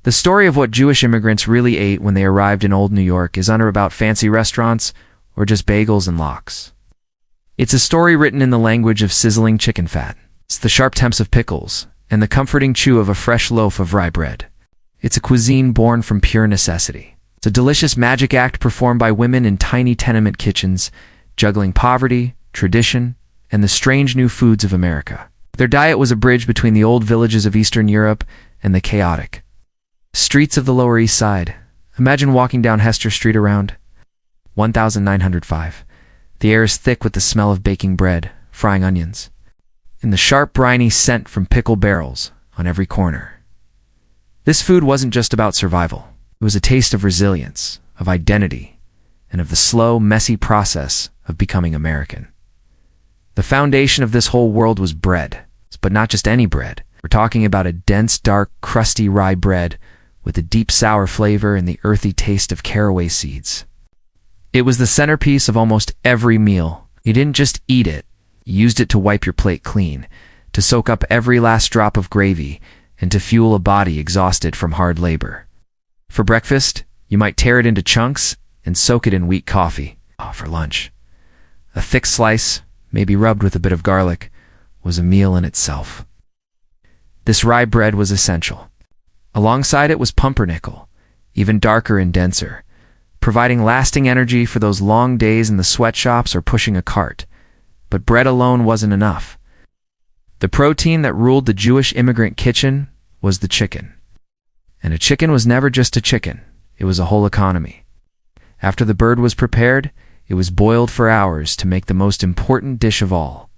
The story of what Jewish immigrants really ate when they arrived in Old New York is not about fancy restaurants or just bagels and lox. It's a story written in the language of sizzling chicken fat. It's the sharp temps of pickles and the comforting chew of a fresh loaf of rye bread. It's a cuisine born from pure necessity. It's a delicious magic act performed by women in tiny tenement kitchens, juggling poverty, tradition, and the strange new foods of America. Their diet was a bridge between the old villages of Eastern Europe and the chaotic streets of the Lower East Side. Imagine walking down Hester Street around 1905. The air is thick with the smell of baking bread, frying onions, and the sharp, briny scent from pickle barrels on every corner. This food wasn't just about survival. It was a taste of resilience, of identity, and of the slow, messy process of becoming American. The foundation of this whole world was bread, but not just any bread. We're talking about a dense, dark, crusty rye bread with a deep sour flavor and the earthy taste of caraway seeds. It was the centerpiece of almost every meal. You didn't just eat it, you used it to wipe your plate clean, to soak up every last drop of gravy, and to fuel a body exhausted from hard labor. For breakfast, you might tear it into chunks and soak it in wheat coffee. For lunch, a thick slice, maybe rubbed with a bit of garlic, was a meal in itself. This rye bread was essential. Alongside it was pumpernickel, even darker and denser, providing lasting energy for those long days in the sweatshops or pushing a cart. But bread alone wasn't enough. The protein that ruled the Jewish immigrant kitchen was the chicken. And a chicken was never just a chicken, it was a whole economy. After the bird was prepared, it was boiled for hours to make the most important dish of all,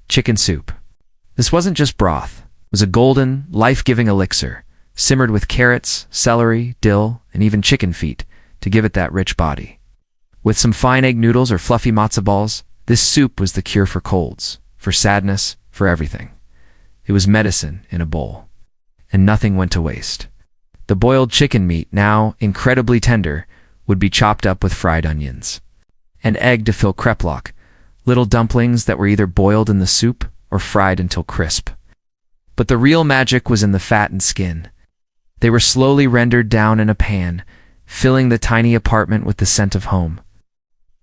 chicken soup. This wasn't just broth. It was a golden, life-giving elixir, simmered with carrots, celery, dill, and even chicken feet to give it that rich body. With some fine egg noodles or fluffy matzo balls, this soup was the cure for colds, for sadness, for everything. It was medicine in a bowl. And nothing went to waste. The boiled chicken meat, now incredibly tender, would be chopped up with fried onions. An egg to fill kreplach, little dumplings that were either boiled in the soup or fried until crisp. But the real magic was in the fat and skin. They were slowly rendered down in a pan, filling the tiny apartment with the scent of home.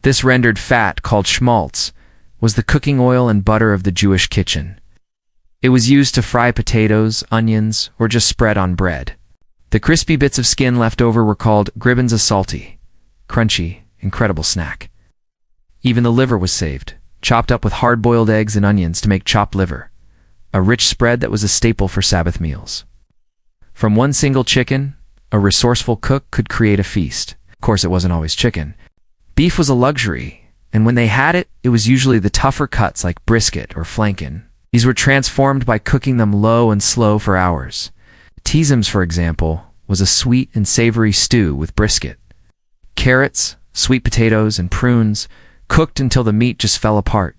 This rendered fat, called schmaltz, was the cooking oil and butter of the Jewish kitchen. It was used to fry potatoes, onions, or just spread on bread. The crispy bits of skin left over were called gribbins, a salty, crunchy, incredible snack. Even the liver was saved, chopped up with hard-boiled eggs and onions to make chopped liver, a rich spread that was a staple for Sabbath meals. From one single chicken, a resourceful cook could create a feast. Of course, it wasn't always chicken. Beef was a luxury, and when they had it, it was usually the tougher cuts like brisket or flanken. These were transformed by cooking them low and slow for hours. Teasums, for example, was a sweet and savory stew with brisket. Carrots, sweet potatoes, and prunes cooked until the meat just fell apart.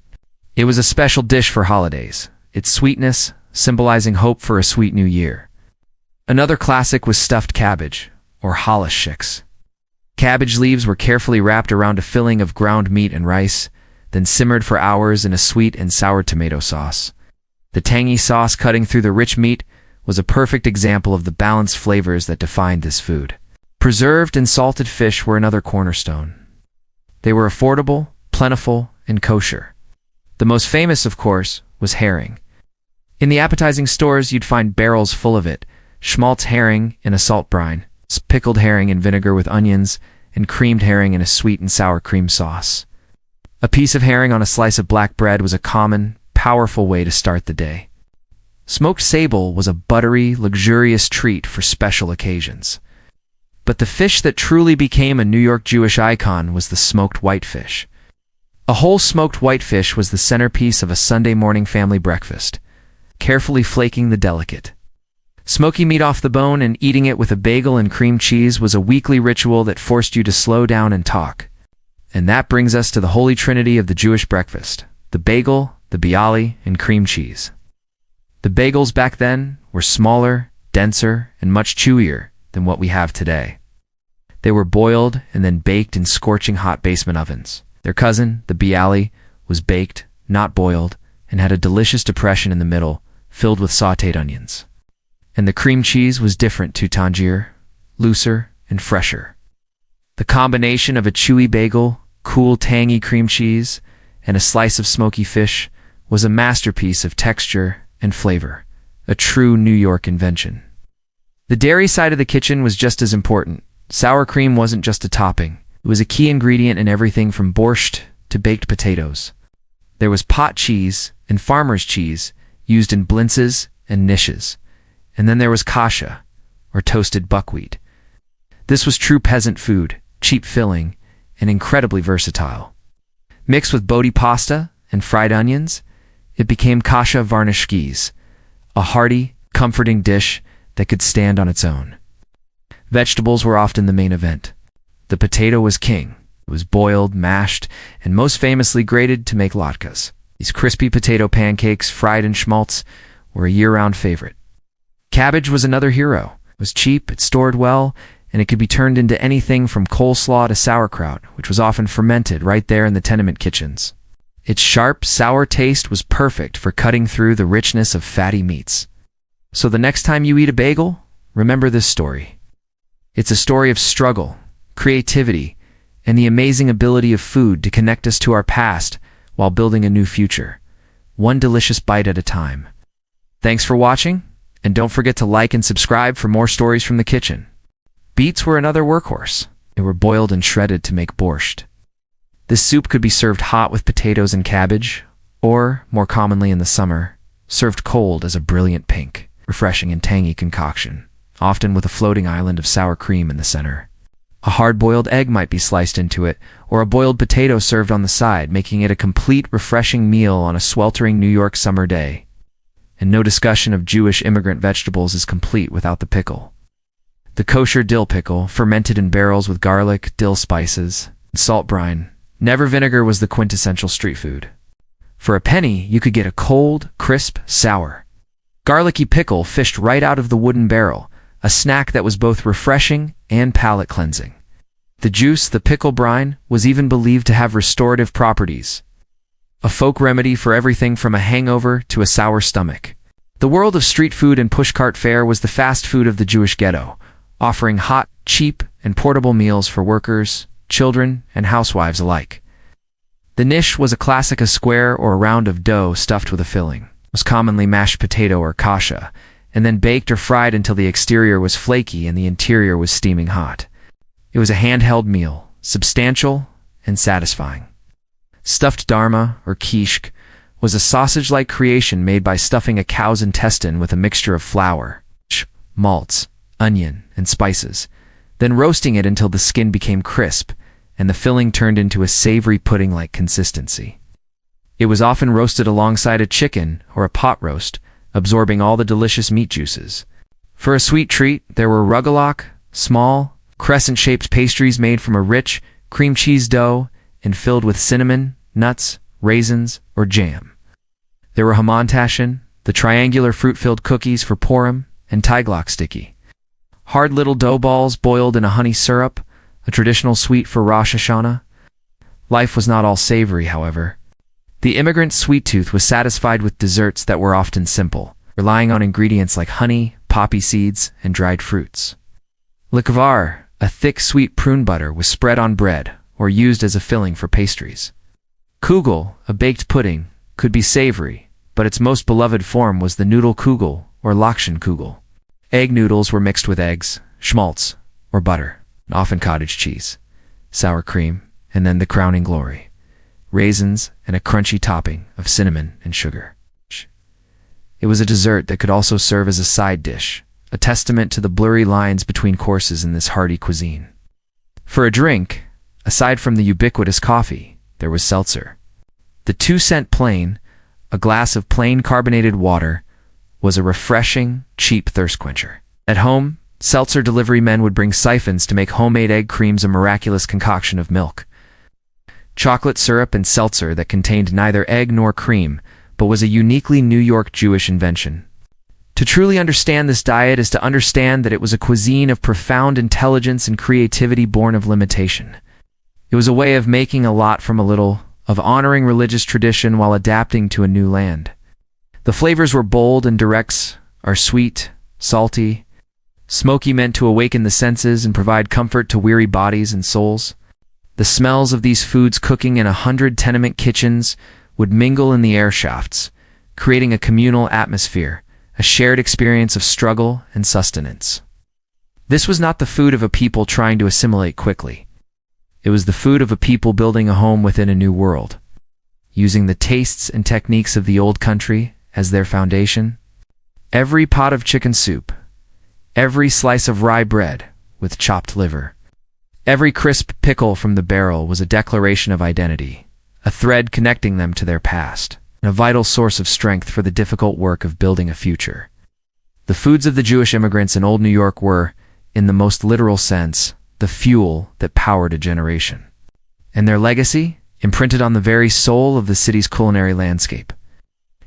It was a special dish for holidays, its sweetness symbolizing hope for a sweet new year. Another classic was stuffed cabbage, or halashchiks. Cabbage leaves were carefully wrapped around a filling of ground meat and rice, then simmered for hours in a sweet and sour tomato sauce. The tangy sauce cutting through the rich meat was a perfect example of the balanced flavors that defined this food. Preserved and salted fish were another cornerstone. They were affordable, plentiful, and kosher. The most famous, of course, was herring. In the appetizing stores, you'd find barrels full of it, schmaltz herring in a salt brine, pickled herring in vinegar with onions, and creamed herring in a sweet and sour cream sauce. A piece of herring on a slice of black bread was a common, powerful way to start the day. Smoked sable was a buttery, luxurious treat for special occasions. But the fish that truly became a New York Jewish icon was the smoked whitefish. A whole smoked whitefish was the centerpiece of a Sunday morning family breakfast, carefully flaking the delicate. Smoky meat off the bone and eating it with a bagel and cream cheese was a weekly ritual that forced you to slow down and talk. And that brings us to the holy trinity of the Jewish breakfast: the bagel, the bialy, and cream cheese. The bagels back then were smaller, denser, and much chewier than what we have today. They were boiled and then baked in scorching hot basement ovens. Their cousin, the bialy, was baked, not boiled, and had a delicious depression in the middle, filled with sautéed onions. And the cream cheese was different to Tangier, looser and fresher. The combination of a chewy bagel, cool tangy cream cheese, and a slice of smoky fish was a masterpiece of texture and flavor, a true New York invention. The dairy side of the kitchen was just as important. Sour cream wasn't just a topping. It was a key ingredient in everything from borscht to baked potatoes. There was pot cheese and farmer's cheese used in blintzes and nishes. And then there was kasha, or toasted buckwheat. This was true peasant food, cheap filling, and incredibly versatile. Mixed with boti pasta and fried onions, it became Kasha Varnishkes, a hearty, comforting dish that could stand on its own. Vegetables were often the main event. The potato was king. It was boiled, mashed, and most famously grated to make latkes. These crispy potato pancakes, fried in schmaltz, were a year-round favorite. Cabbage was another hero. It was cheap, it stored well, and it could be turned into anything from coleslaw to sauerkraut, which was often fermented right there in the tenement kitchens. Its sharp, sour taste was perfect for cutting through the richness of fatty meats. So the next time you eat a bagel, remember this story. It's a story of struggle, creativity, and the amazing ability of food to connect us to our past while building a new future, one delicious bite at a time. Thanks for watching, and don't forget to like and subscribe for more stories from the kitchen. Beets were another workhorse. They were boiled and shredded to make borscht. This soup could be served hot with potatoes and cabbage, or, more commonly in the summer, served cold as a brilliant pink, refreshing and tangy concoction, often with a floating island of sour cream in the center. A hard-boiled egg might be sliced into it, or a boiled potato served on the side, making it a complete, refreshing meal on a sweltering New York summer day. And no discussion of Jewish immigrant vegetables is complete without the pickle. The kosher dill pickle, fermented in barrels with garlic, dill spices, and salt brine. Never vinegar was the quintessential street food. For a penny, you could get a cold, crisp, sour, garlicky pickle fished right out of the wooden barrel, a snack that was both refreshing and palate cleansing. The juice, the pickle brine, was even believed to have restorative properties, a folk remedy for everything from a hangover to a sour stomach. The world of street food and pushcart fare was the fast food of the Jewish ghetto, offering hot, cheap, and portable meals for workers, children, and housewives alike. The nish was a classic, a square or a round of dough stuffed with a filling. It was commonly mashed potato or kasha, and then baked or fried until the exterior was flaky and the interior was steaming hot. It was a handheld meal, substantial and satisfying. Stuffed dharma, or quiche, was a sausage-like creation made by stuffing a cow's intestine with a mixture of flour, malts, onion, and spices, then roasting it until the skin became crisp and the filling turned into a savory pudding-like consistency. It was often roasted alongside a chicken or a pot roast, absorbing all the delicious meat juices. For a sweet treat, there were rugelach, small, crescent-shaped pastries made from a rich, cream cheese dough and filled with cinnamon, nuts, raisins, or jam. There were hamantashen, the triangular fruit-filled cookies for Purim, and teiglach sticky, hard little dough balls boiled in a honey syrup, a traditional sweet for Rosh Hashanah. Life was not all savory, however. The immigrant's sweet tooth was satisfied with desserts that were often simple, relying on ingredients like honey, poppy seeds, and dried fruits. Likvar, a thick sweet prune butter, was spread on bread or used as a filling for pastries. Kugel, a baked pudding, could be savory, but its most beloved form was the noodle kugel or lakshen kugel. Egg noodles were mixed with eggs, schmaltz, or butter, and often cottage cheese, sour cream, and then the crowning glory, raisins and a crunchy topping of cinnamon and sugar. It was a dessert that could also serve as a side dish, a testament to the blurry lines between courses in this hearty cuisine. For a drink, aside from the ubiquitous coffee, there was seltzer. The 2-cent plain, a glass of plain carbonated water, was a refreshing, cheap thirst quencher. At home, seltzer delivery men would bring siphons to make homemade egg creams, a miraculous concoction of milk, chocolate syrup, and seltzer that contained neither egg nor cream, but was a uniquely New York Jewish invention. To truly understand this diet is to understand that it was a cuisine of profound intelligence and creativity born of limitation. It was a way of making a lot from a little, of honoring religious tradition while adapting to a new land. The flavors were bold and direct, are sweet, salty, smoky, meant to awaken the senses and provide comfort to weary bodies and souls. The smells of these foods cooking in 100 tenement kitchens would mingle in the air shafts, creating a communal atmosphere, a shared experience of struggle and sustenance. This was not the food of a people trying to assimilate quickly. It was the food of a people building a home within a new world, using the tastes and techniques of the old country as their foundation. Every pot of chicken soup, every slice of rye bread with chopped liver, every crisp pickle from the barrel was a declaration of identity, a thread connecting them to their past, and a vital source of strength for the difficult work of building a future. The foods of the Jewish immigrants in Old New York were, in the most literal sense, the fuel that powered a generation. And their legacy, imprinted on the very soul of the city's culinary landscape,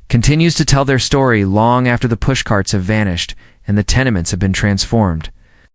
continues to tell their story long after the pushcarts have vanished and the tenements have been transformed